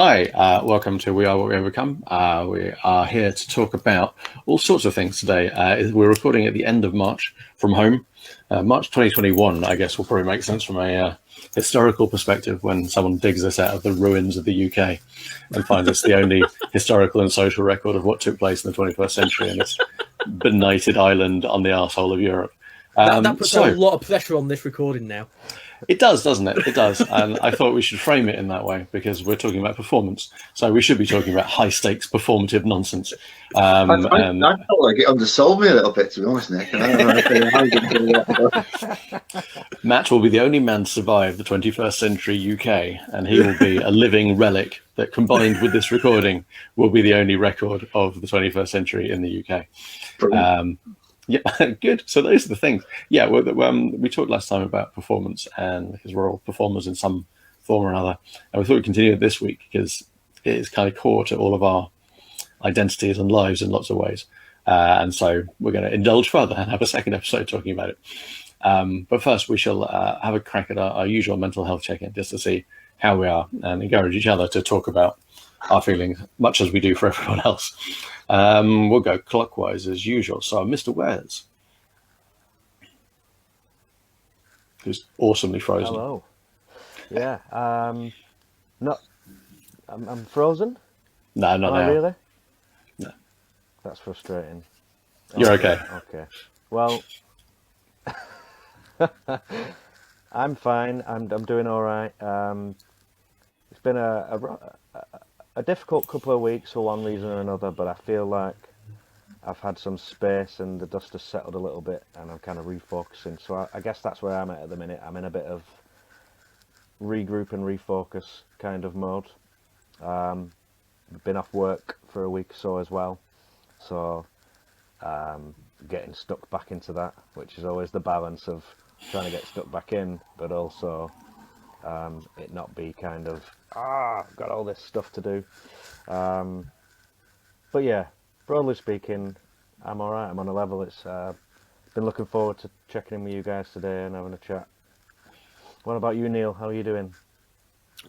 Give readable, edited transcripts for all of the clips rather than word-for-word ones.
Hi, welcome to We Are What We Overcome. We are here to talk about all sorts of things today. We're recording at the end of March from home. March 2021, I guess, will probably make sense from a historical perspective when someone digs us out of the ruins of the UK and finds us the only historical and social record of what took place in the 21st century in this benighted island on the arsehole of Europe. That puts a lot of pressure on this recording now. It does, doesn't it? It does. And I thought we should frame it in that way because we're talking about performance. So we should be talking about high stakes performative nonsense. I felt like it undersold me a little bit, to be honest, Nick. And I don't know Matt will be the only man to survive the 21st century UK, and he will be a living relic that, combined with this recording, will be the only record of the 21st century in the UK. Yeah, good. So those are the things. Yeah, we talked last time about performance, and because we're all performers in some form or another, and we thought we'd continue it this week because it is kind of core to all of our identities and lives in lots of ways. And so we're going to indulge further and have a second episode talking about it. But first, we shall have a crack at our usual mental health check-in just to see how we are and encourage each other to talk about our feelings, much as we do for everyone else. We'll go clockwise as usual. So, Mr. Wares, who's awesomely frozen. Hello. Yeah. I'm frozen. No, not Am I now. really? No. That's frustrating. You're okay. Okay. Well, I'm fine. I'm doing all right. It's been a difficult couple of weeks for one reason or another, but I feel like I've had some space and the dust has settled a little bit, and I'm kind of refocusing. So I guess that's where I'm at the minute. I'm in a bit of regroup and refocus kind of mode. I've been off work for a week or so as well, so getting stuck back into that, which is always the balance of trying to get stuck back in, but also it not be kind of I've got all this stuff to do. But yeah, broadly speaking, I'm all right. I'm on a level. It's been looking forward to checking in with you guys today and having a chat. What about you, Neil? How are you doing?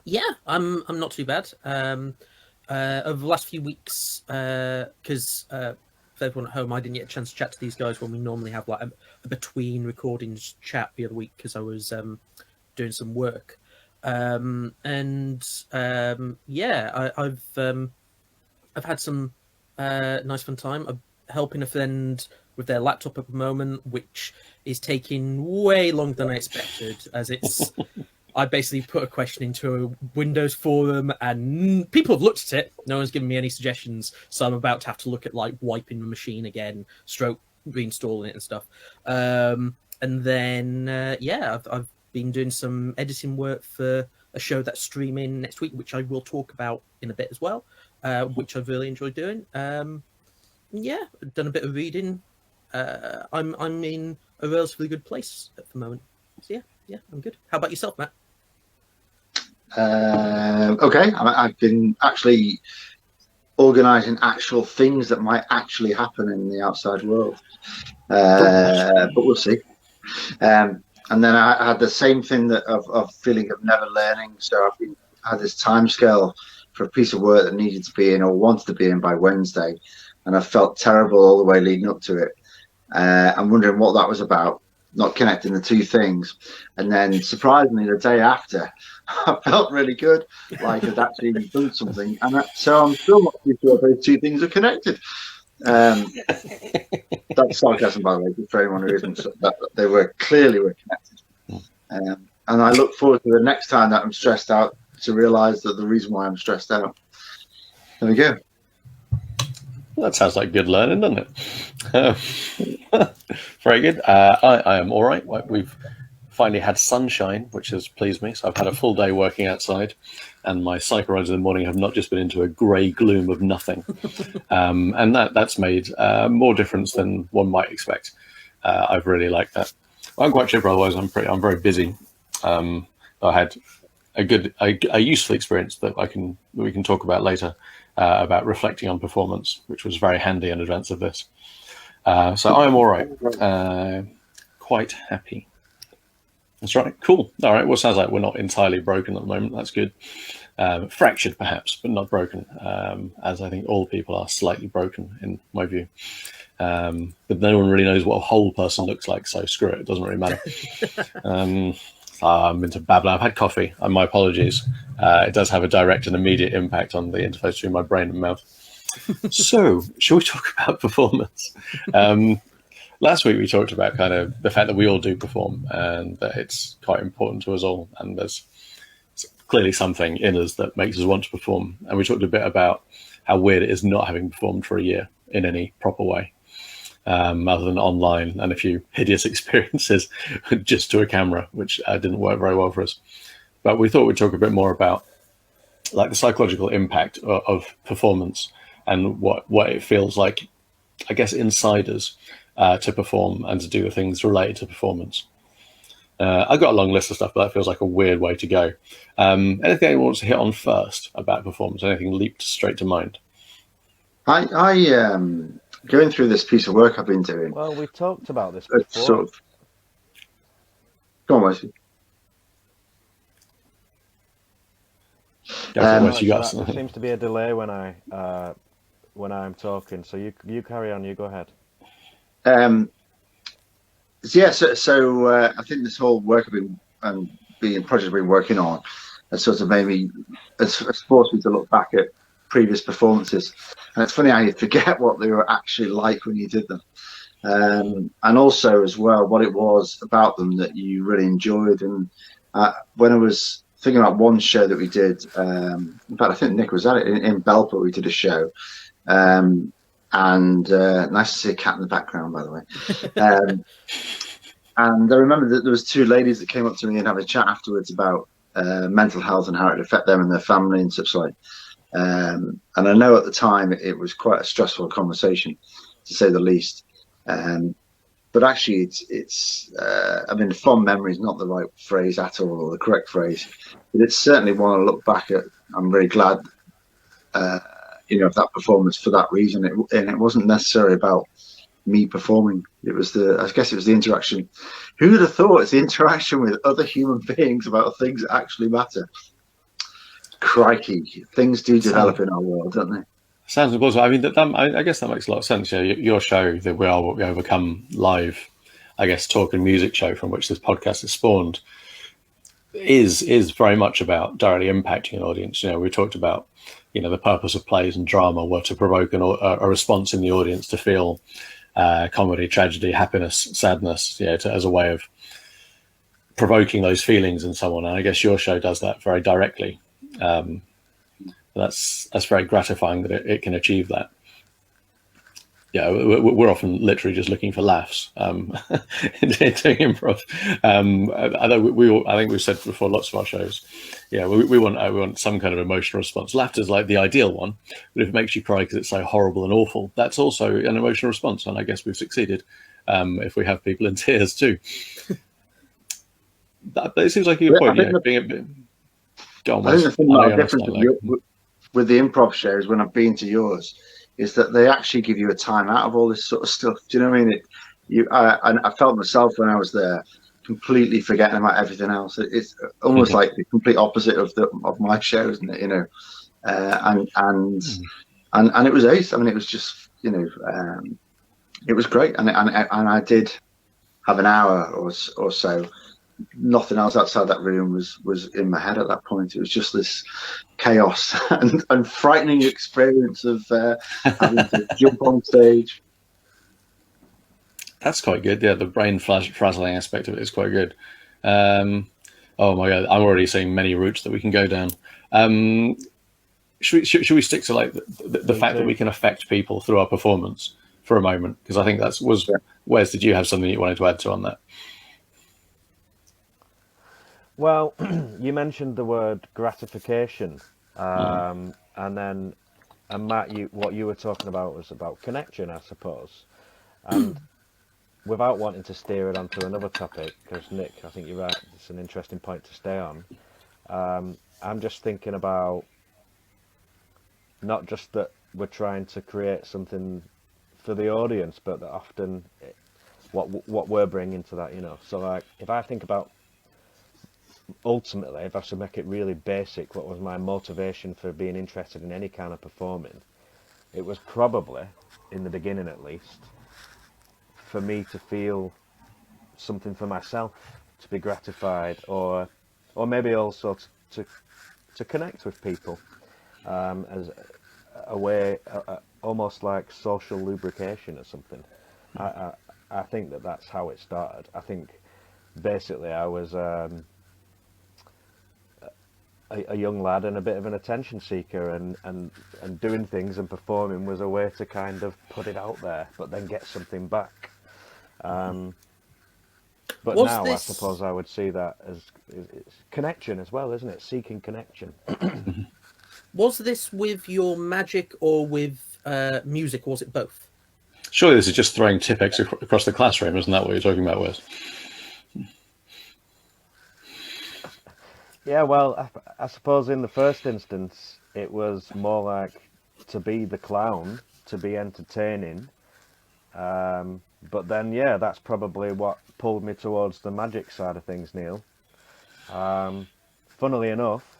Yeah, I'm not too bad. Over the last few weeks, because for everyone at home, I didn't get a chance to chat to these guys when we normally have like a between recordings chat the other week because I was doing some work. Yeah, I've had some nice fun time. I'm helping a friend with their laptop at the moment, which is taking way longer than I expected, as it's I basically put a question into a Windows forum and people have looked at it. No one's given me any suggestions. So I'm about to have to look at like wiping the machine again, stroke reinstalling it and stuff. And then, I've been doing some editing work for a show that's streaming next week, which I will talk about in a bit as well, which I've really enjoyed doing. I've done a bit of reading. I'm in a relatively good place at the moment. So yeah, I'm good. How about yourself, Matt? Okay, I've been actually organising actual things that might actually happen in the outside world, but we'll see. And then I had the same thing of feeling of never learning. So had this time scale for a piece of work that needed to be in or wanted to be in by Wednesday, and I felt terrible all the way leading up to it. I'm wondering what that was about, not connecting the two things. And then surprisingly, the day after, I felt really good, like I'd actually done something. And so I'm still not too sure if those two things are connected. That's sarcasm, by the way, for anyone who isn't. That they were clearly connected. And I look forward to the next time that I'm stressed out to realise that the reason why I'm stressed out. There we go. Well, that sounds like good learning, doesn't it? Very good. I am all right. We've finally had sunshine, which has pleased me. So I've had a full day working outside, and my cycle rides in the morning have not just been into a grey gloom of nothing. And that's made more difference than one might expect. I've really liked that. Well, I'm quite chipper, otherwise I'm very busy. I had a useful experience that we can talk about later about reflecting on performance, which was very handy in advance of this. So I'm all right. Quite happy. That's right. Cool. All right. Well, sounds like we're not entirely broken at the moment. That's good. fractured perhaps, but not broken, as I think all people are slightly broken in my view. But no one really knows what a whole person looks like, so screw it, it doesn't really matter. I'm into babbling. I've had coffee, and my apologies. It does have a direct and immediate impact on the interface between my brain and mouth. So, shall we talk about performance? Last week we talked about kind of the fact that we all do perform, and that it's quite important to us all, and there's clearly something in us that makes us want to perform. And we talked a bit about how weird it is not having performed for a year in any proper way, other than online and a few hideous experiences just to a camera, which didn't work very well for us. But we thought we'd talk a bit more about like the psychological impact of performance and what it feels like, I guess, insiders to perform and to do the things related to performance. I've got a long list of stuff, but that feels like a weird way to go. Anything anyone wants to hit on first about performance? Anything leaped straight to mind? I going through this piece of work I've been doing. Well, we talked about this before. Sort of. Go on, Wesley. There seems to be a delay when I'm talking, so you carry on. You go ahead. Yeah, so I think this whole work I've been being project I've been working on has sort of made me, has forced me to look back at previous performances, and it's funny how you forget what they were actually like when you did them, and also as well what it was about them that you really enjoyed. And when I was thinking about one show that we did, in fact I think Nick was at it in Belper, we did a show. And nice to see a cat in the background, by the way. And I remember that there was two ladies that came up to me and had a chat afterwards about mental health and how it affected them and their family and such like. And I know at the time it was quite a stressful conversation, to say the least. But actually, it's I mean, fond memory is not the right phrase at all, or the correct phrase. But it's certainly one I look back at. I'm really glad. Of that performance for that reason. And it wasn't necessarily about me performing. It was I guess it was the interaction. Who would have thought it's the interaction with other human beings about things that actually matter? Crikey, things do develop in our world, don't they? Sounds impossible. I mean, I guess that makes a lot of sense. Yeah, your show, the We Are What We Overcome live, I guess, talk and music show from which this podcast is spawned, is very much about directly impacting an audience. We talked about, the purpose of plays and drama were to provoke a response in the audience to feel comedy, tragedy, happiness, sadness, as a way of provoking those feelings in someone. And I guess your show does that very directly. That's very gratifying that it can achieve that. Yeah, we're often literally just looking for laughs in doing improv. I think we've said before, lots of our shows, we want some kind of emotional response. Laughter is like the ideal one, but if it makes you cry because it's so horrible and awful, that's also an emotional response, and I guess we've succeeded if we have people in tears too. But it seems like your point, being a bit. I think the thing that's different with the improv shows when I've been to yours is that they actually give you a time out of all this sort of stuff. Do you know what I mean? I felt myself when I was there completely forgetting about everything else. It's almost like the complete opposite of my show, isn't it? And it was ace. I mean, it was just it was great, and I did have an hour or so. Nothing else outside that room was in my head at that point. It was just this chaos and frightening experience of having to jump on stage. That's quite good. Yeah, the brain frazzling aspect of it is quite good. Oh my God, I'm already seeing many routes that we can go down. Should we stick to like the fact that we can affect people through our performance for a moment? Because I think Wes, did you have something you wanted to add to on that? Well, you mentioned the word gratification, and Matt, what you were talking about was about connection, I suppose. And without wanting to steer it onto another topic, because Nick, I think you're right, it's an interesting point to stay on. I'm just thinking about not just that we're trying to create something for the audience, but that often what we're bringing to that, So like, if I think about ultimately, if I should make it really basic, what was my motivation for being interested in any kind of performing? It was probably, in the beginning at least, for me to feel something for myself, to be gratified, or maybe also to connect with people, as a way, almost like social lubrication or something. I, I, I think that's how it started. I think basically I was a young lad and a bit of an attention seeker, and doing things and performing was a way to kind of put it out there, but then get something back. But Was now I this- suppose I would see that as it's connection as well, isn't it? Seeking connection. Was this with your magic or with music, or was it both? Surely this is just throwing Tipex across the classroom, isn't that what you're talking about, Wes? Yeah, well, I suppose in the first instance, it was more like to be the clown, to be entertaining. But then, yeah, that's probably what pulled me towards the magic side of things, Neil. Funnily enough,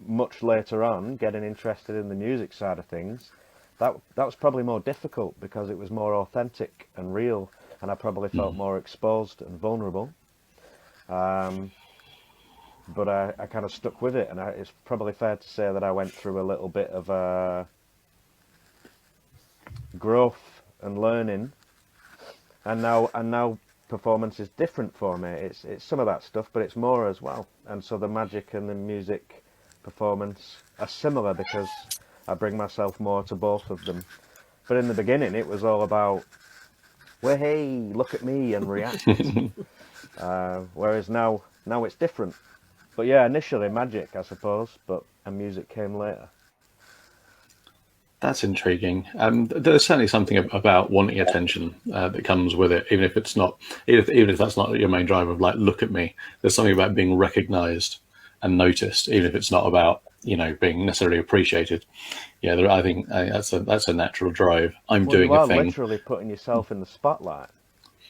much later on, getting interested in the music side of things, that was probably more difficult because it was more authentic and real, and I probably felt more exposed and vulnerable. But I kind of stuck with it, and it's probably fair to say that I went through a little bit of growth and learning, and now performance is different for me. It's some of that stuff, but it's more as well. And so the magic and the music performance are similar because I bring myself more to both of them. But in the beginning, it was all about, well, hey, look at me and react. Whereas now it's different. But yeah, initially magic, I suppose, and music came later. That's intriguing. There's certainly something about wanting attention that comes with it, even if it's not, even if that's not your main driver of like, look at me. There's something about being recognised and noticed, even if it's not about being necessarily appreciated. Yeah, I think that's a natural drive. I'm Well, doing you a are thing. literally putting yourself in the spotlight.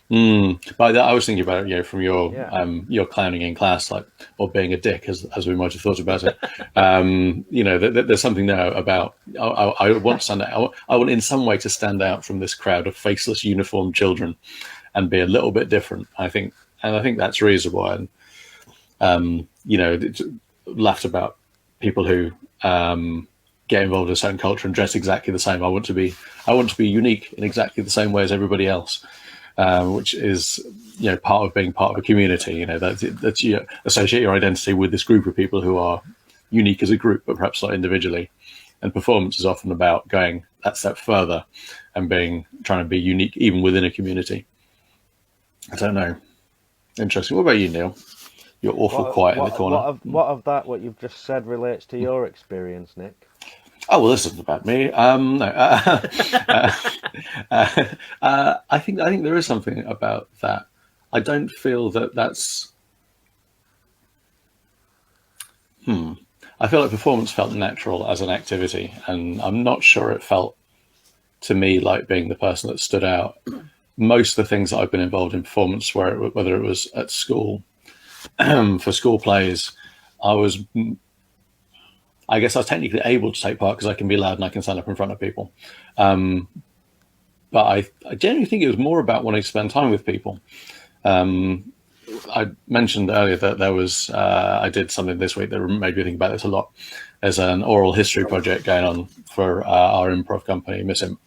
But I was thinking about it, from your Yeah. your clowning in class, like, or being a dick, as we might have thought about it. There's something there about I want to stand out. I want in some way to stand out from this crowd of faceless uniformed children, and be a little bit different. I think that's reasonable. And laughed about people who get involved in a certain culture and dress exactly the same. I want to be unique in exactly the same way as everybody else. Which is, part of being part of a community. That you associate your identity with this group of people who are unique as a group, but perhaps not individually. And performance is often about going that step further and trying to be unique even within a community. I don't know. Interesting. What about you, Neil? You're awful quiet in the corner. What you've just said relates to your experience, Nick? Oh, well, this isn't about me. No. I think there is something about that. I don't feel that that's. I feel like performance felt natural as an activity, and I'm not sure it felt to me like being the person that stood out. Most of the things that I've been involved in performance, whether it was at school, for school plays, I guess I was technically able to take part because I can be loud and I can stand up in front of people. But I generally think it was more about wanting to spend time with people. I mentioned earlier that there was, I did something this week that made me think about this a lot. There's an oral history project going on for our improv company, Miss Imp,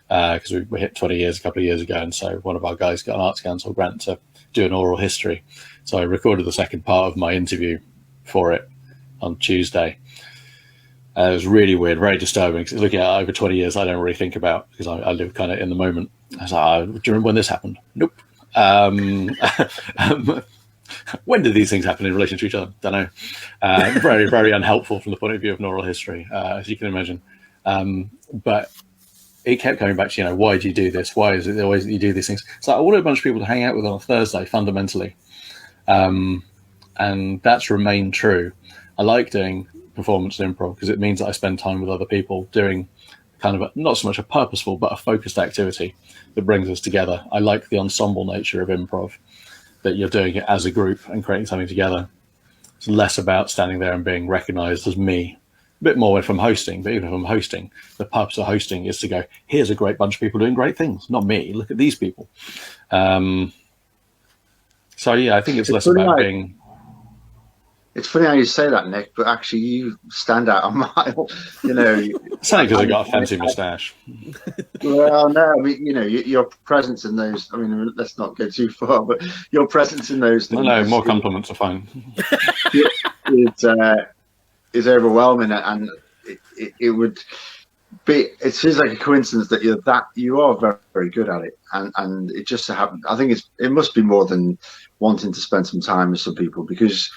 because we hit 20 years a couple of years ago. And so one of our guys got an Arts Council grant to do an oral history. So I recorded the second part of my interview for it on Tuesday. It was really weird, very disturbing. Because looking at it over 20 years, I don't really think about because I live kind of in the moment. I was like, do you remember when this happened? Nope. When did these things happen in relation to each other? Don't know. Very, very unhelpful from the point of view of an oral history, as you can imagine. But it kept coming back to, why do you do this? Why is it always that you do these things? So I wanted a bunch of people to hang out with on a Thursday, fundamentally. And that's remained true. I like doing performance and improv because it means that I spend time with other people doing kind of not so much a purposeful but a focused activity that brings us together. I like the ensemble nature of improv, that you're doing it as a group and creating something together. It's less about standing there and being recognised as me. A bit more if I'm hosting, but even if I'm hosting, the purpose of hosting is to go, here's a great bunch of people doing great things, not me. Look at these people. So yeah, I think it's less about being. It's funny how you say that, Nick, but actually you stand out a mile. You know, It's only because I got a fancy moustache. Well, no, I mean, you know, your presence in those. I mean, let's not go too far, but your presence in those things. No, more compliments are fine. Is overwhelming, and it would be. It seems like a coincidence that you are very, very good at it, and it just so happened. I think it must be more than wanting to spend some time with some people, because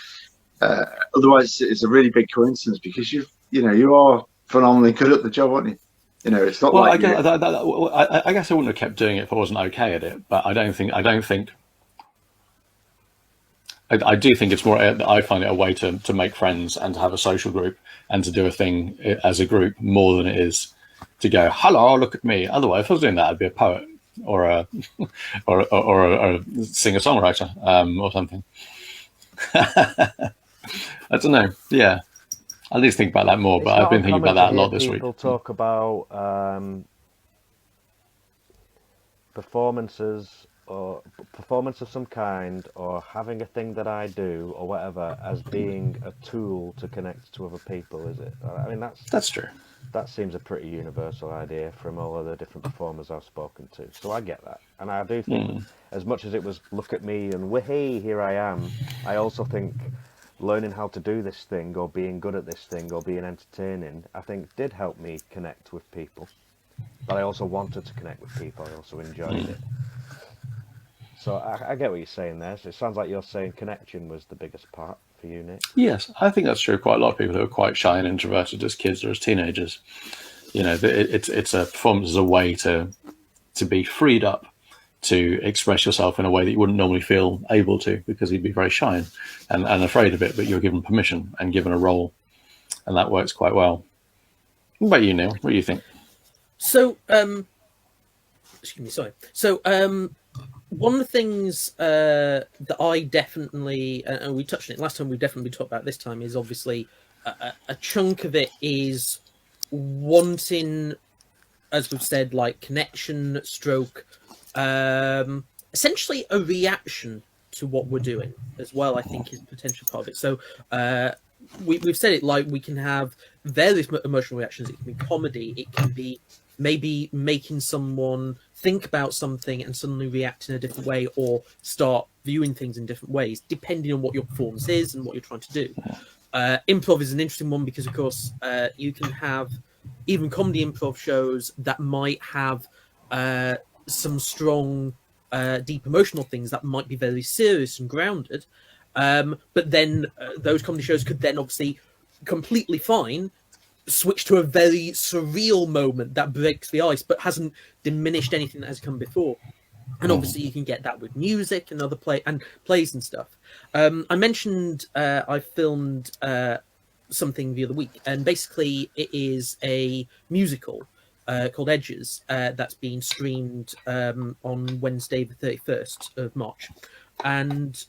otherwise it's a really big coincidence, because you are phenomenally good at the job, aren't you? You know, it's not I guess I wouldn't have kept doing it if I wasn't okay at it. But I do think it's more. I find it a way to make friends and to have a social group and to do a thing as a group more than it is to go, hello, look at me. Otherwise, if I was doing that, I'd be a poet or a singer-songwriter or something. I don't know. Yeah. I need to think about that more, but I've been thinking about that a lot this week. People talk about performances or performance of some kind, or having a thing that I do or whatever as being a tool to connect to other people. Is it? I mean, that's true. That seems a pretty universal idea from all of the different performers I've spoken to. So I get that, and I do think, as much as it was look at me and wahey, here I am, I also think learning how to do this thing, or being good at this thing, or being entertaining, I think did help me connect with people. But I also wanted to connect with people. I also enjoyed it. So I get what you're saying there. So it sounds like you're saying connection was the biggest part for you, Nick. Yes, I think that's true. Quite a lot of people who are quite shy and introverted as kids or as teenagers, you know, it's a performance as a way to be freed up to express yourself in a way that you wouldn't normally feel able to, because you'd be very shy and afraid of it, but you're given permission and given a role, and that works quite well. What about you, Neil? What do you think? So, excuse me, sorry. So, one of the things that I definitely, and we touched on it last time, we definitely talked about this time, is obviously a chunk of it is wanting, as we've said, like connection, stroke, essentially a reaction to what we're doing as well, I think is a potential part of it. So we've said it, like we can have various emotional reactions. It can be comedy, it can be maybe making someone think about something and suddenly react in a different way, or start viewing things in different ways, depending on what your performance is and what you're trying to do. Improv is an interesting one because, of course, you can have even comedy improv shows that might have some strong, deep emotional things that might be very serious and grounded. But then those comedy shows could then obviously completely fine switch to a very surreal moment that breaks the ice, but hasn't diminished anything that has come before. And obviously, you can get that with music and other plays and stuff. I mentioned I filmed something the other week, and basically, it is a musical called Edges that's being streamed on Wednesday, the 31st of March. And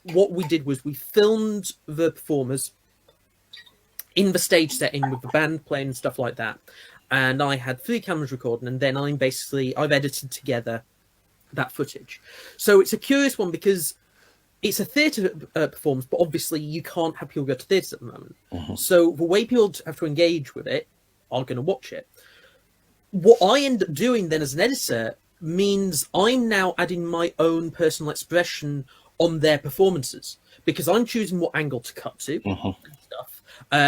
what we did was we filmed the performers in the stage setting with the band playing and stuff like that. And I had 3 cameras recording, and then I've edited together that footage. So it's a curious one because it's a theatre performance, but obviously you can't have people go to theatres at the moment. So the way people have to engage with it are going to watch it. What I end up doing then as an editor means I'm now adding my own personal expression on their performances, because I'm choosing what angle to cut to and stuff.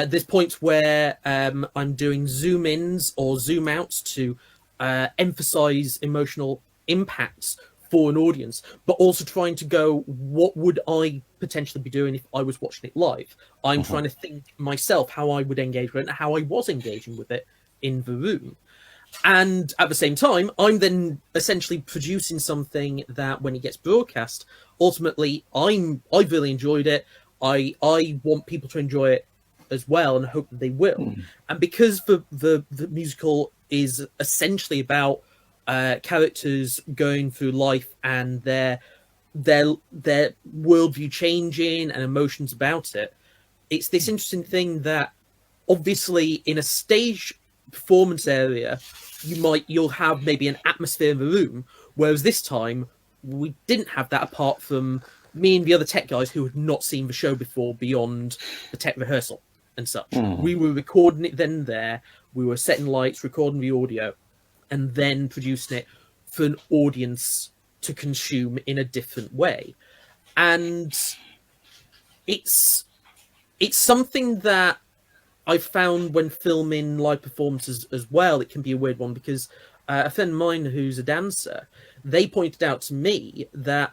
There's points where I'm doing zoom ins or zoom outs to emphasize emotional impacts for an audience, but also trying to go, what would I potentially be doing if I was watching it live? I'm trying to think myself how I would engage with it and how I was engaging with it in the room. And at the same time, I'm then essentially producing something that when it gets broadcast, ultimately I've really enjoyed it. I want people to enjoy it as well, and hope that they will. And because the musical is essentially about characters going through life and their their worldview changing and emotions about it. It's this interesting thing that obviously in a stage performance area, you'll have maybe an atmosphere in the room, whereas this time we didn't have that apart from me and the other tech guys who had not seen the show before beyond the tech rehearsal and such. We were recording it then and there. We were setting lights, recording the audio, and then producing it for an audience to consume in a different way. And it's something that I've found when filming live performances as well. It can be a weird one because a friend of mine who's a dancer, they pointed out to me that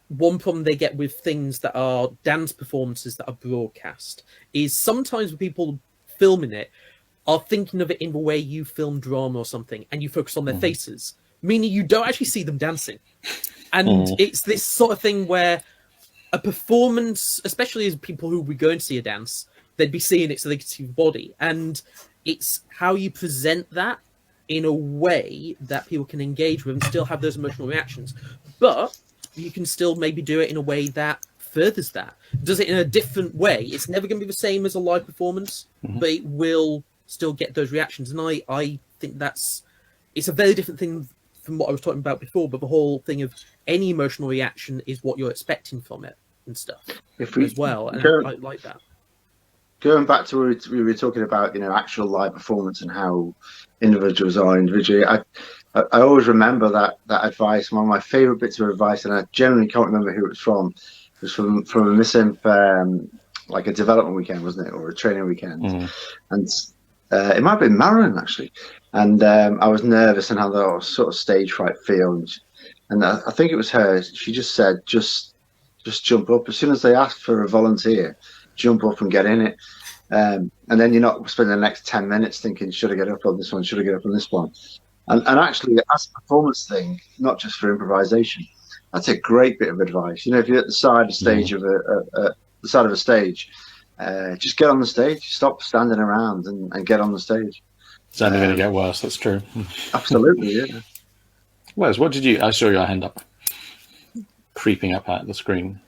one problem they get with things that are dance performances that are broadcast is sometimes when people filming it are thinking of it in the way you film drama or something, and you focus on their faces, meaning you don't actually see them dancing. And it's this sort of thing where a performance, especially as people who would go and see a dance, they'd be seeing it so they could see the body. And it's how you present that in a way that people can engage with and still have those emotional reactions. But you can still maybe do it in a way that furthers that. Does it in a different way. It's never going to be the same as a live performance, but it will still get those reactions. And I think it's a very different thing from what I was talking about before, but the whole thing of any emotional reaction is what you're expecting from it and stuff as well. And I like that. Going back to where we were talking about, actual live performance and how individuals are individually, I always remember that advice. One of my favourite bits of advice, and I generally can't remember who it was from. It was from a Miss like a development weekend, wasn't it, or a training weekend? And it might have been Marilyn actually. And I was nervous and had that sort of stage fright feel. And I think it was her. She just said, just jump up as soon as they ask for a volunteer. Jump up and get in it, and then you're not spending the next 10 minutes thinking, should I get up on this one, should I get up on this one? And actually, as a performance thing, not just for improvisation, that's a great bit of advice. If you're at the side of the stage of a stage, just get on the stage, stop standing around and get on the stage. It's only going to get worse, that's true. Absolutely, yeah. Wes, I saw your hand up, creeping up at the screen.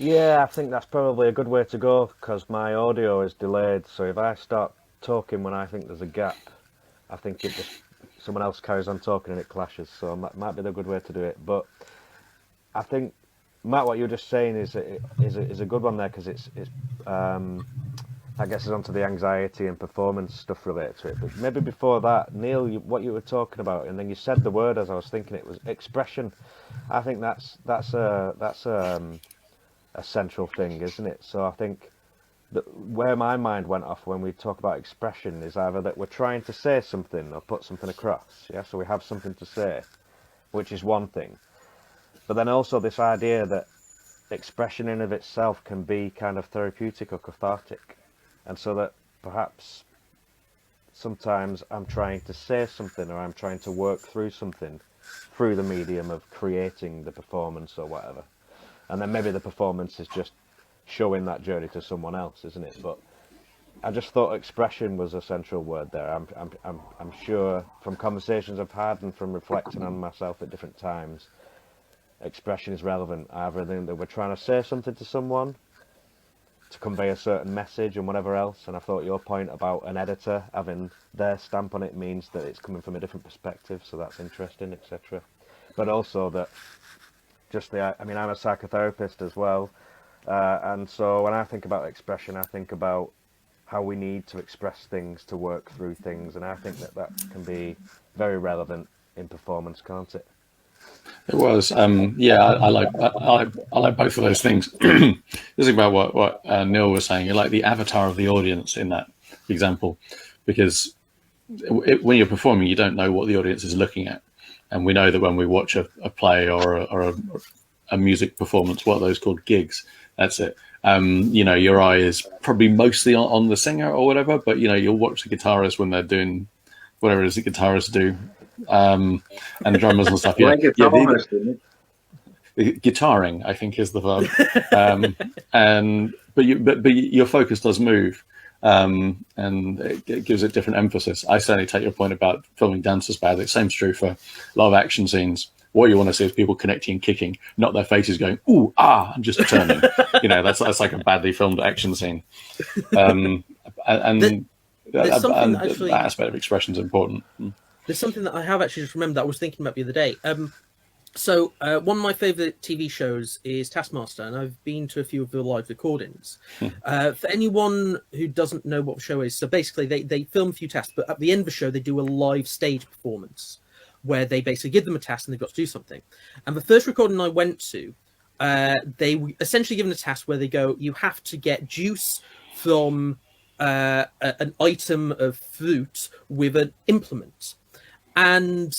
Yeah, I think that's probably a good way to go because my audio is delayed. So if I start talking when I think there's a gap, I think someone else carries on talking and it clashes. So that might be the good way to do it. But I think, Matt, what you were just saying is a good one there because it's I guess it's onto the anxiety and performance stuff related to it. But maybe before that, Neil, what you were talking about, and then you said the word as I was thinking it was expression. I think that's a central thing, isn't it? So I think that where my mind went off when we talk about expression is either that we're trying to say something or put something across, so we have something to say, which is one thing, but then also this idea that expression in of itself can be kind of therapeutic or cathartic, and so that perhaps sometimes I'm trying to say something or I'm trying to work through something through the medium of creating the performance or whatever. And then maybe the performance is just showing that journey to someone else, isn't it? But I just thought expression was a central word there. I'm sure from conversations I've had and from reflecting on myself at different times, expression is relevant. Either that we're trying to say something to someone to convey a certain message and whatever else. And I thought your point about an editor having their stamp on it means that it's coming from a different perspective, so that's interesting, etc. But also that I'm a psychotherapist as well, and so when I think about expression, I think about how we need to express things to work through things, and I think that can be very relevant in performance, can't it? It was, yeah. I like both of those things. This is about what Neil was saying. You're like the avatar of the audience in that example, because when you're performing, you don't know what the audience is looking at. And we know that when we watch a play or a music performance, what are those called? Gigs. That's it. Your eye is probably mostly on the singer or whatever, but you'll watch the guitarist when they're doing whatever it is the guitarists do, and the drummers and stuff. Guitaring, I think, is the verb. But your focus does move. And it gives it different emphasis. I certainly take your point about filming dancers badly. Same's true for a lot of action scenes. What you want to see is people connecting and kicking, not their faces going ooh ah and just turning. That's like a badly filmed action scene. And there's something that actually. aspect of expression is important. There's something that I have actually just remembered that I was thinking about the other day. So one of my favourite TV shows is Taskmaster, and I've been to a few of the live recordings. For anyone who doesn't know what the show is, so basically they film a few tasks, but at the end of the show they do a live stage performance where they basically give them a task and they've got to do something. And the first recording I went to, they were essentially given a task where they go, you have to get juice from an item of fruit with an implement. And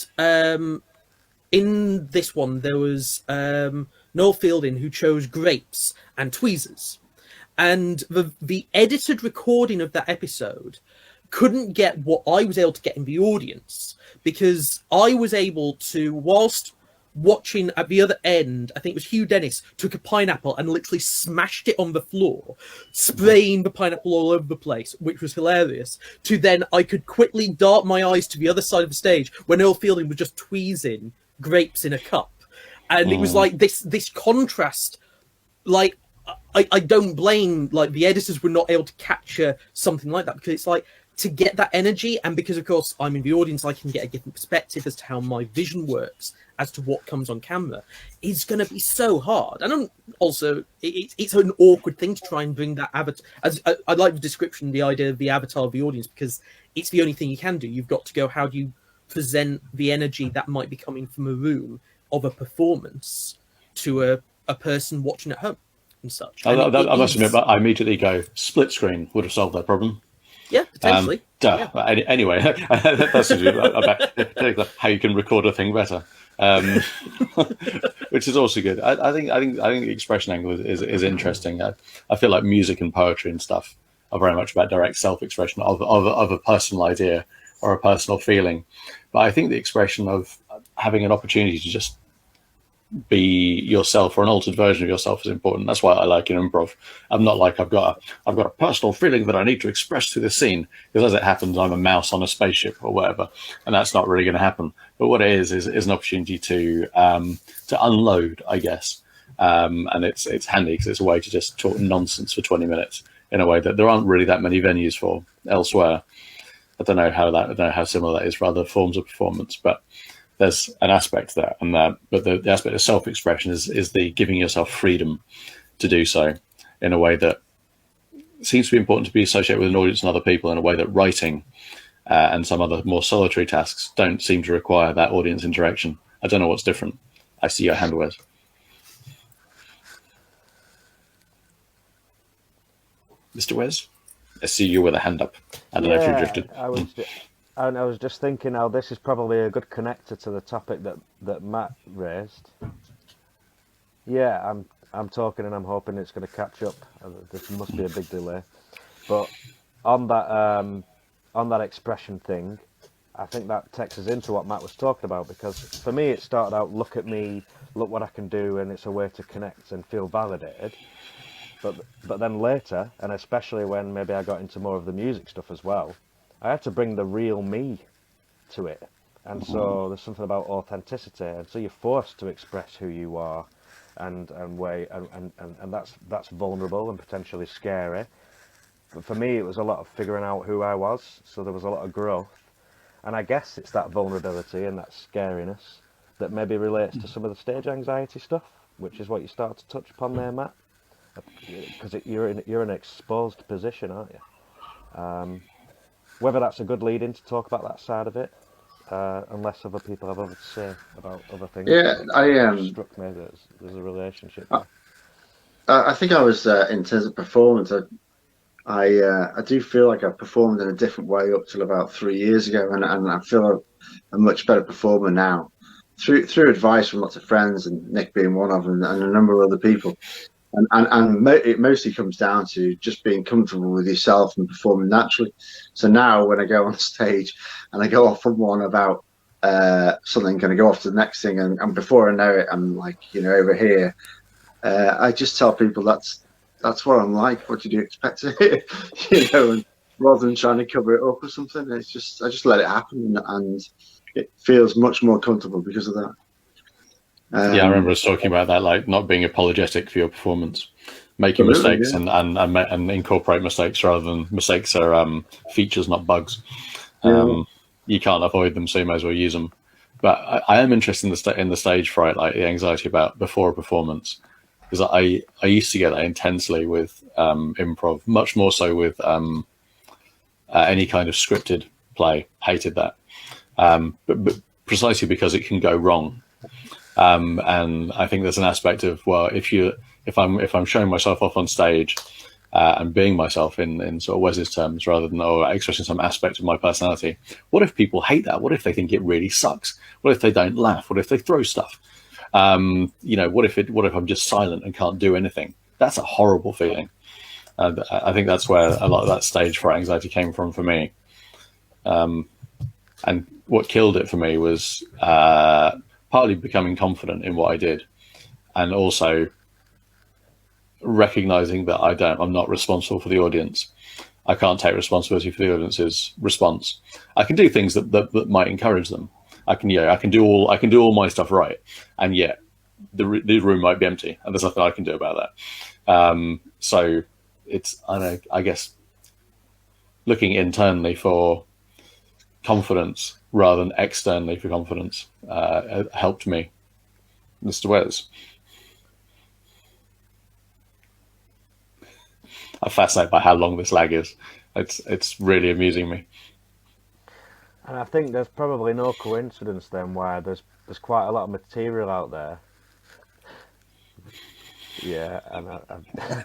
in this one, there was Noel Fielding who chose grapes and tweezers. And the edited recording of that episode couldn't get what I was able to get in the audience, because I was able to, whilst watching at the other end, I think it was Hugh Dennis, took a pineapple and literally smashed it on the floor, spraying the pineapple all over the place, which was hilarious. To then I could quickly dart my eyes to the other side of the stage when Earl Fielding was just tweezing grapes in a cup. And it was like this contrast. Like, I don't blame, like, the editors were not able to capture something like that, because it's like, to get that energy, and because of course I'm in the audience, I can get a different perspective as to how my vision works as to what comes on camera, is going to be so hard. And also it's an awkward thing to try and bring that avatar. As I like the description, the idea of the avatar of the audience, because it's the only thing you can do. You've got to go, how do you present the energy that might be coming from a room of a performance to a person watching at home and such. I must admit, I immediately go, split screen would have solved that problem. Yeah, potentially. Yeah. Anyway, that's about how you can record a thing better, which is also good. I think the expression angle is interesting. I feel like music and poetry and stuff are very much about direct self-expression of a personal idea or a personal feeling. But I think the expression of having an opportunity to just be yourself, or an altered version of yourself, is important. That's why I like in improv. I'm not like I've got a personal feeling that I need to express through the scene, because as it happens, I'm a mouse on a spaceship or whatever, and that's not really going to happen. But what it is an opportunity to unload, I guess, and it's handy because it's a way to just talk nonsense for 20 minutes in a way that there aren't really that many venues for elsewhere. I don't know how similar that is for other forms of performance, but there's an aspect there, but the aspect of self-expression is the giving yourself freedom to do so in a way that seems to be important to be associated with an audience and other people, in a way that writing and some other more solitary tasks don't seem to require that audience interaction. I don't know what's different. I see your hand, Wes. Mr. Wes? I see you with a hand up. I don't know if you drifted. I was just thinking how this is probably a good connector to the topic that Matt raised. Yeah, I'm talking and I'm hoping it's going to catch up. This must be a big delay. But on that expression thing, I think that takes us into what Matt was talking about, because for me it started out, look at me, look what I can do, and it's a way to connect and feel validated. But then later, and especially when maybe I got into more of the music stuff as well, I had to bring the real me to it. And so there's something about authenticity, and so you're forced to express who you are, and that's vulnerable and potentially scary. But for me, it was a lot of figuring out who I was, so there was a lot of growth. And I guess it's that vulnerability and that scariness that maybe relates to some of the stage anxiety stuff, which is what you start to touch upon there, Matt. Because you're in an exposed position, aren't you? Whether that's a good lead-in to talk about that side of it, unless other people have other to say about other things. Yeah, struck me that there's a relationship. I think I was in terms of performance. I do feel like I performed in a different way up till about 3 years ago, and I feel a much better performer now through advice from lots of friends, and Nick being one of them, and a number of other people. And it mostly comes down to just being comfortable with yourself and performing naturally. So now when I go on stage and I go off from one about something, going to go off to the next thing, and before I know it, I'm like, over here. I just tell people that's what I'm like. What did you expect to hear? And rather than trying to cover it up or something, I just let it happen, and it feels much more comfortable because of that. Yeah, I remember us talking about that, like not being apologetic for your performance, making mistakes, and incorporate mistakes rather than mistakes are features, not bugs. You can't avoid them, so you may as well use them. But I am interested in the stage fright, like the anxiety about before a performance, because I used to get that intensely with improv, much more so with any kind of scripted play. Hated that, but precisely because it can go wrong. And I think there's an aspect of, well, if I'm showing myself off on stage and being myself in sort of Wes's terms rather than expressing some aspect of my personality, what if people hate that? What if they think it really sucks? What if they don't laugh? What if they throw stuff? What if I'm just silent and can't do anything? That's a horrible feeling. And I think that's where a lot of that stage fright anxiety came from for me. And what killed it for me was partly becoming confident in what I did, and also recognizing that I'm not responsible for the audience. I can't take responsibility for the audience's response. I can do things that might encourage them. I can do all my stuff right, and yet the room might be empty, and there's nothing I can do about that. So it's, I guess, looking internally for confidence rather than externally for confidence helped me. Mr. Wes. I'm fascinated by how long this lag is. It's really amusing me. And I think there's probably no coincidence then why there's quite a lot of material out there. Yeah, and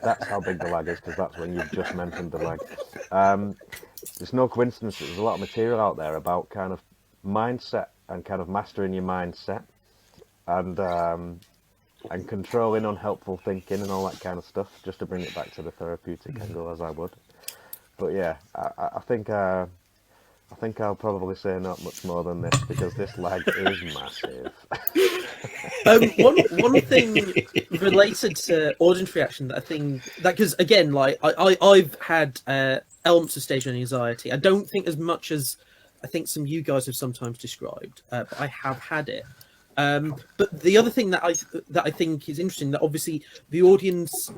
that's how big the lag is, because that's when you've just mentioned the lag. There's no coincidence that there's a lot of material out there about kind of mindset and kind of mastering your mindset and controlling unhelpful thinking and all that kind of stuff, just to bring it back to the therapeutic angle as I would. But yeah, I think I'll probably say not much more than this, because this lag is massive. One thing related to audience reaction that I think that, because again, like I've had elements of stage anxiety. I don't think as much as I think some of you guys have sometimes described, but I have had it. But the other thing that I think is interesting, that obviously the audience,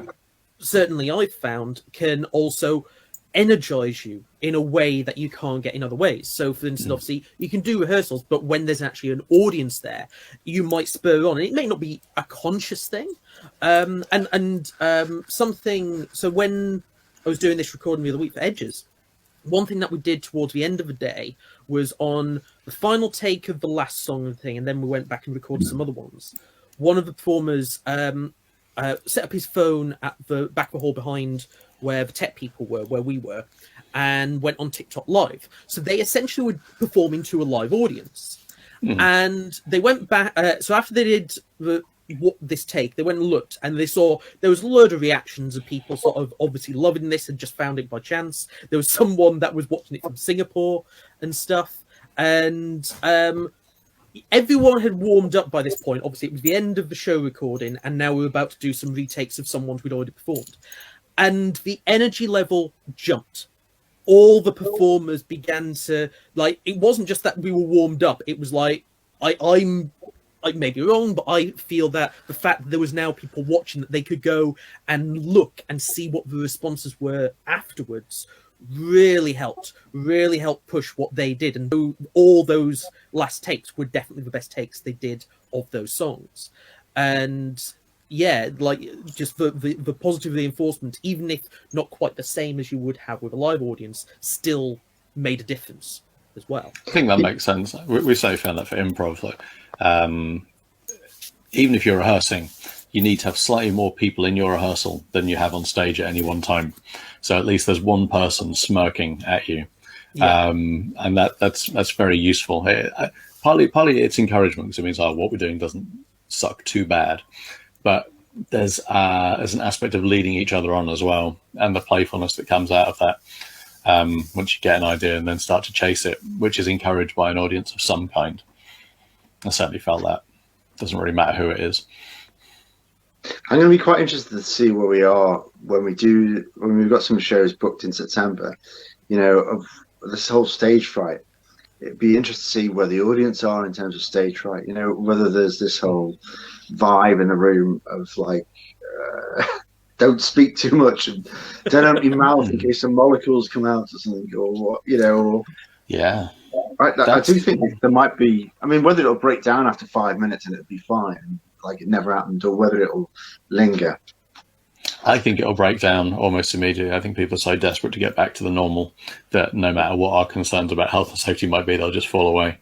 certainly I've found, can also energize you in a way that you can't get in other ways. So for instance, obviously you can do rehearsals, but when there's actually an audience there, you might spur on, and it may not be a conscious thing. Something, so when I was doing this recording the other week for Edges, one thing that we did towards the end of the day was on the final take of the last song and thing, and then we went back and recorded some other ones. One of the performers set up his phone at the back of the hall behind where the tech people were, where we were, and went on TikTok live. So they essentially were performing to a live audience. And they went back. So after they did this take, they went and looked, and they saw there was a load of reactions of people sort of obviously loving this and just found it by chance. There was someone that was watching it from Singapore and stuff. And everyone had warmed up by this point. Obviously, it was the end of the show recording, and now we were about to do some retakes of someone who'd already performed. And the energy level jumped. All the performers began to, like, it wasn't just that we were warmed up. It was like, I'm I may be wrong, but I feel that the fact that there was now people watching, that they could go and look and see what the responses were afterwards, really helped push what they did. And all those last takes were definitely the best takes they did of those songs. And yeah, like just the positive reinforcement, even if not quite the same as you would have with a live audience, still made a difference as well. I think that makes sense. We say found that for improv, like, even if you're rehearsing, you need to have slightly more people in your rehearsal than you have on stage at any one time. So at least there's one person smirking at you, and that's very useful. Partly it's encouragement, because it means what we're doing doesn't suck too bad. But there's an aspect of leading each other on as well, and the playfulness that comes out of that once you get an idea and then start to chase it, which is encouraged by an audience of some kind. I certainly felt that. Doesn't really matter who it is. I'm going to be quite interested to see where we are when we've got some shows booked in September, you know, of this whole stage fright. it'd be interesting to see where the audience are in terms of stage fright. You know, whether there's this whole vibe in the room of like, don't speak too much and don't open your mouth in case some molecules come out or something, or what, you know. Or, Yeah, I do that's. think there might be. I mean, whether it'll break down after 5 minutes and it'll be fine, like it never happened, or whether it'll linger. I think it'll break down almost immediately. I think people are so desperate to get back to the normal that no matter what our concerns about health and safety might be, they'll just fall away.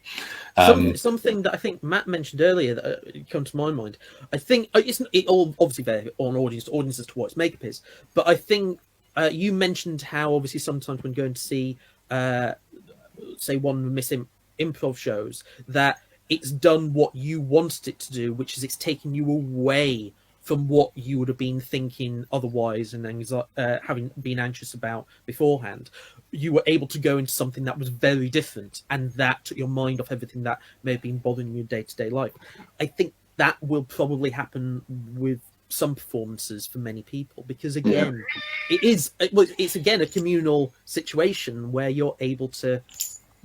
Something that I think Matt mentioned earlier that come to my mind. I think it all obviously vary on audience as to what its makeup is, but I think you mentioned how obviously sometimes when going to see, say, one of the missing improv shows, that it's done what you wanted it to do, which is it's taken you away from what you would have been thinking otherwise and having been anxious about beforehand. You were able to go into something that was very different, and that took your mind off everything that may have been bothering your day-to-day life. I think that will probably happen with some performances for many people, because again, it's again a communal situation where you're able to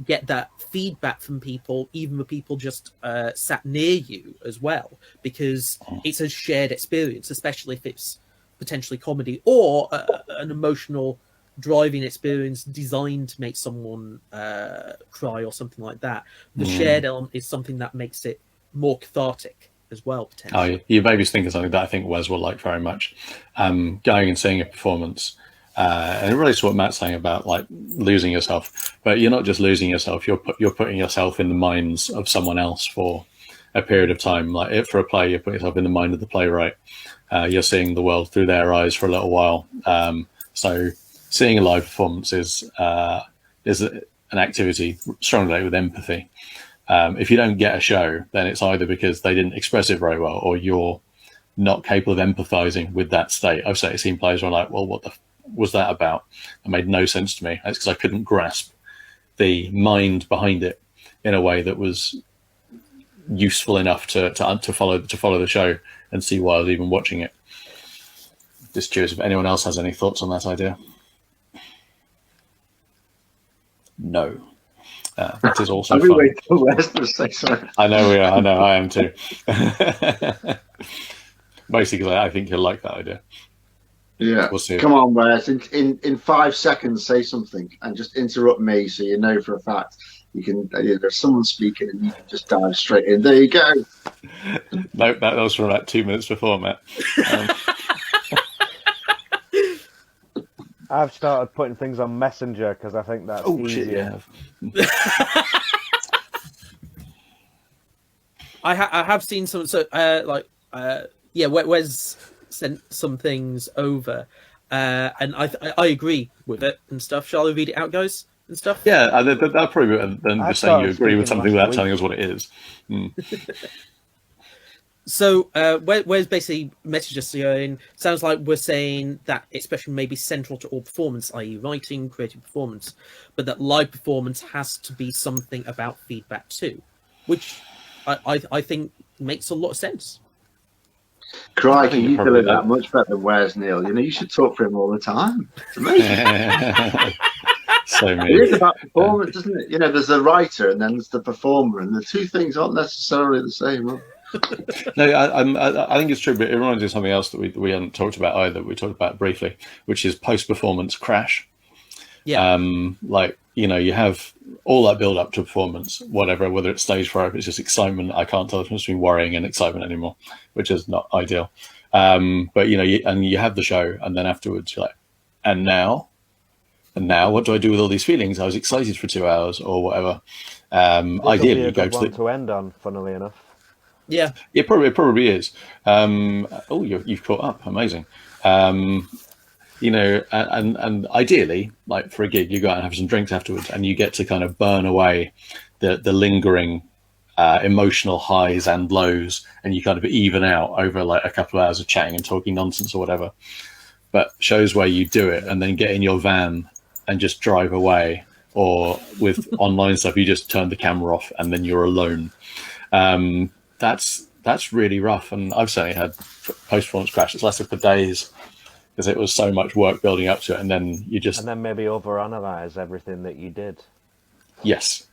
get that feedback from people, even the people just sat near you as well, because it's a shared experience, especially if it's potentially comedy or an emotional driving experience designed to make someone cry or something like that. The shared element is something that makes it more cathartic as well, potentially. Oh, you made me think of something that I think Wes will like very much. Going and seeing a performance, and it relates to what Matt's saying about like losing yourself. But you're not just losing yourself; you're putting yourself in the minds of someone else for a period of time. Like for a play, you're putting yourself in the mind of the playwright. You're seeing the world through their eyes for a little while. So seeing a live performance is an activity strongly related with empathy. If you don't get a show, then it's either because they didn't express it very well, or you're not capable of empathizing with that state. I've seen plays where I'm like, well, what the was that about? It made no sense to me. That's because I couldn't grasp the mind behind it in a way that was useful enough to follow the show and see why I was even watching it. Just curious if anyone else has any thoughts on that idea. No. That is also fun. Wait till Wes to say so. I know we are. I know I am too. Mostly because I think you'll like that idea. Yeah. We'll see. Come on, Wes. In 5 seconds, say something and just interrupt me so you know for a fact. You can. There's someone speaking and you can just dive straight in. There you go. No, that was from about 2 minutes before, Matt. I've started putting things on Messenger because I think that's easier. Shit, I have seen some. So Wes sent some things over, and I agree with it and stuff. Shall I read it out, guys, and stuff? Yeah, that'd probably be better than just saying you agree with something without telling us what it is. So where's basically message us saying, sounds like we're saying that expression may be central to all performance, i.e. writing, creative performance, but that live performance has to be something about feedback too, which I think makes a lot of sense. Crikey, you feel it that much better than Wes, Neil. You know, you should talk for him all the time. It's amazing. So it is about performance, isn't it? You know, there's the writer and then there's the performer, and the two things aren't necessarily the same. No, I think it's true, but it reminds me of something else that we hadn't talked about either. We talked about briefly, which is post-performance crash. Yeah. Like, you know, you have all that build up to performance, whether it's stage fright, it's just excitement. I can't tell the difference between worrying and excitement anymore, which is not ideal. But you know, you have the show, and then afterwards you're like, and now what do I do with all these feelings? I was excited for 2 hours or whatever. Ideally, you go to end on, funnily enough. Yeah, it probably is. You've caught up. Amazing. You know, and ideally, like for a gig, you go out and have some drinks afterwards, and you get to kind of burn away the lingering emotional highs and lows, and you kind of even out over like a couple of hours of chatting and talking nonsense or whatever. But shows where you do it and then get in your van and just drive away, or with online stuff, you just turn the camera off and then you're alone. That's really rough, and I've certainly had post-performance crash. It's lasted for days because it was so much work building up to it, and then maybe overanalyze everything that you did. Yes,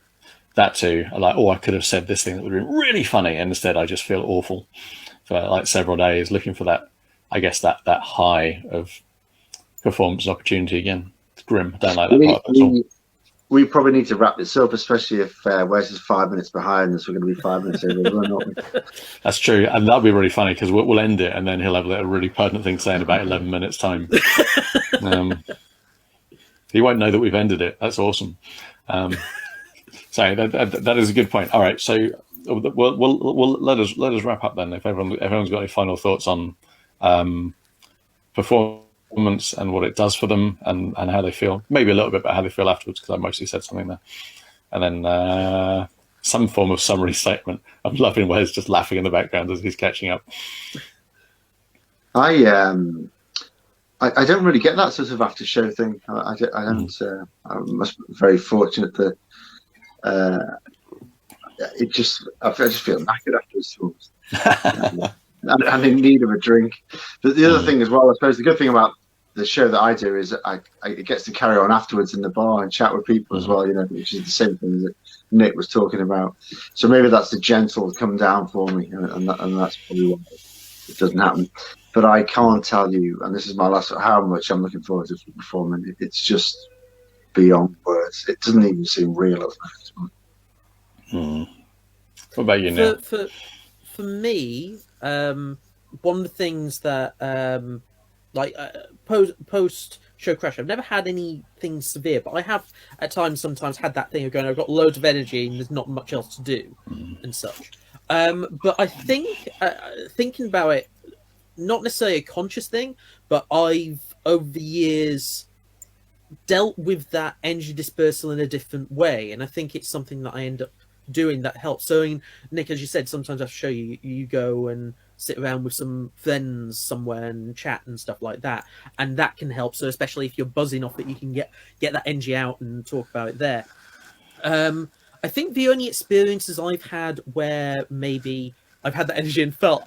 that too. Like, oh, I could have said this thing that would have been really funny, and instead I just feel awful for like several days, looking for that. I guess that high of performance and opportunity again. It's grim. I don't like that part at all. We probably need to wrap this up, especially if Wes is 5 minutes behind us. We're going to be 5 minutes over the run, aren't we? That's true, and that'll be really funny because we'll end it, and then he'll have a really pertinent thing to say in about 11 minutes' time. He won't know that we've ended it. That's awesome. So that is a good point. All right, so we'll let us wrap up then. If everyone's got any final thoughts on performance and what it does for them and how they feel, maybe a little bit about how they feel afterwards, because I mostly said something there, and then some form of summary statement. I'm loving Wes just laughing in the background as he's catching up. I don't really get that sort of after show thing. I don't. I must be very fortunate that I just feel knackered afterwards. I'm in need of a drink. But the other thing as well, I suppose the good thing about the show that I do is it gets to carry on afterwards in the bar and chat with people as well, which is the same thing that Nick was talking about. So maybe that's the gentle come down for me, and that's probably why it doesn't happen. But I can't tell you, and this is my last, how much I'm looking forward to performing. It's just beyond words. It doesn't even seem real at the moment. What about you, Neil? For me, one of the things that post show crash, I've never had anything severe, but I have at times sometimes had that thing of going, I've got loads of energy and there's not much else to do and such. But I think thinking about it, not necessarily a conscious thing, but I've over the years dealt with that energy dispersal in a different way, and I think it's something that I end up doing that helps. So, Nick, as you said, sometimes after show you go and sit around with some friends somewhere and chat and stuff like that, and that can help. So, especially if you're buzzing off it, you can get that energy out and talk about it there. I think the only experiences I've had where maybe I've had that energy and felt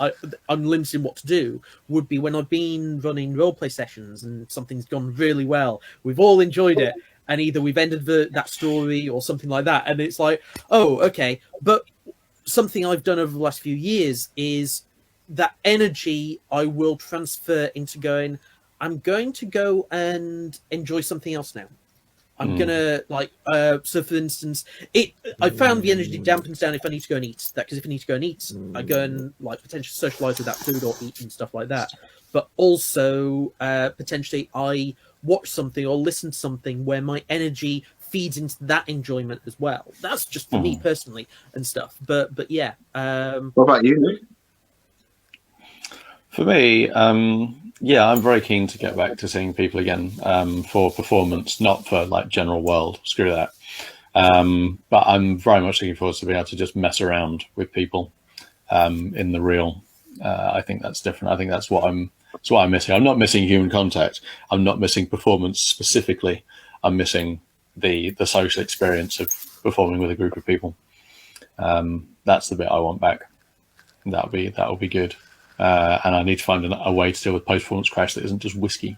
I'm limited in what to do would be when I've been running roleplay sessions and something's gone really well. We've all enjoyed it, and either we've ended that story or something like that, and it's like, oh, okay. But something I've done over the last few years is that energy I will transfer into going, I'm going to go and enjoy something else now. I'm gonna so for instance, I found the energy dampens down if I need to go and eat. Because if I need to go and eat, I go and potentially socialise with that food or eat and stuff like that. But also potentially I watch something or listen to something where my energy feeds into that enjoyment as well. That's just for me personally and stuff. But yeah. What about you, Nick? For me, yeah, I'm very keen to get back to seeing people again for performance, not for general world. Screw that. But I'm very much looking forward to being able to just mess around with people in the real. I think that's different. I think that's what I'm missing. I'm not missing human contact. I'm not missing performance specifically. I'm missing the social experience of performing with a group of people. That's the bit I want back. That'll be good. And I need to find a way to deal with post-performance crash that isn't just whiskey.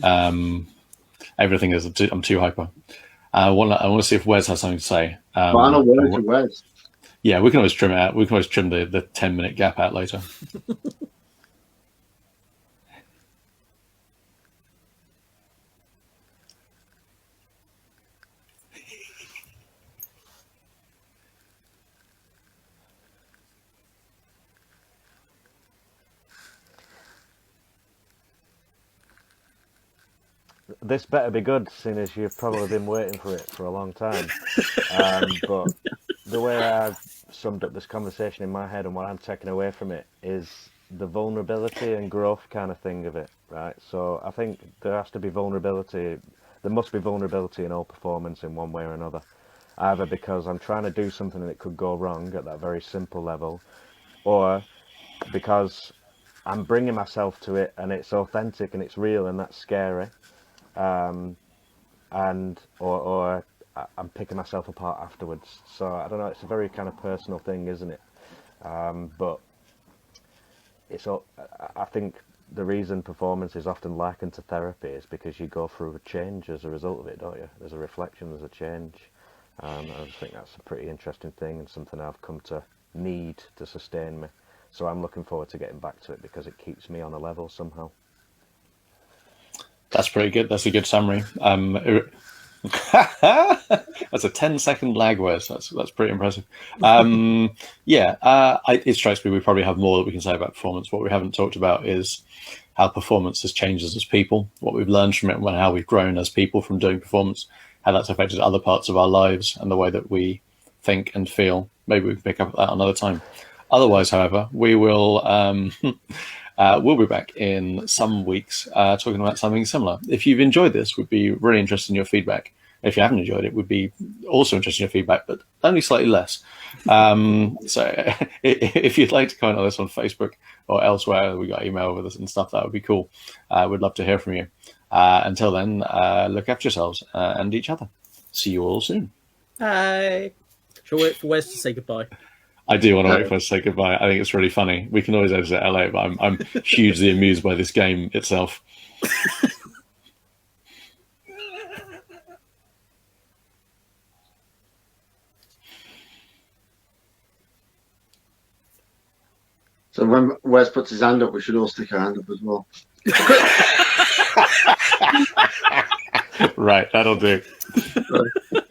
Everything is. I'm too hyper. I want to see if Wes has something to say. Final word to Wes. Yeah, we can always trim it out. We can always trim the 10-minute gap out later. This better be good, seeing as you've probably been waiting for it for a long time. But the way I've summed up this conversation in my head and what I'm taking away from it is the vulnerability and growth kind of thing of it, right? So I think there has to be vulnerability. There must be vulnerability in all performance in one way or another. Either because I'm trying to do something that could go wrong at that very simple level, or because I'm bringing myself to it and it's authentic and it's real and that's scary. Or I'm picking myself apart afterwards. So I don't know. It's a very kind of personal thing, isn't it? But it's all. I think the reason performance is often likened to therapy is because you go through a change as a result of it, don't you? There's a reflection, there's a change. I just think that's a pretty interesting thing and something I've come to need to sustain me. So I'm looking forward to getting back to it because it keeps me on a level somehow. That's pretty good. That's a good summary. That's a 10-second lag word. So that's pretty impressive. It strikes me we probably have more that we can say about performance. What we haven't talked about is how performance has changed us as people, what we've learned from it, and how we've grown as people from doing performance, how that's affected other parts of our lives and the way that we think and feel. Maybe we can pick up that another time. Otherwise, however, we will we'll be back in some weeks talking about something similar. If you've enjoyed this, we'd be really interested in your feedback. If you haven't enjoyed it, we'd be also interested in your feedback, but only slightly less. So if you'd like to comment on this on Facebook or elsewhere, we got email with us and stuff, that would be cool. We'd love to hear from you. Until then, look after yourselves and each other. See you all soon. Bye. Shall we wait for Wes to say goodbye? I do want to wait for us to say goodbye. I think it's really funny. We can always edit it LA, but I'm hugely amused by this game itself. So when Wes puts his hand up, we should all stick our hand up as well. Right, that'll do. Right.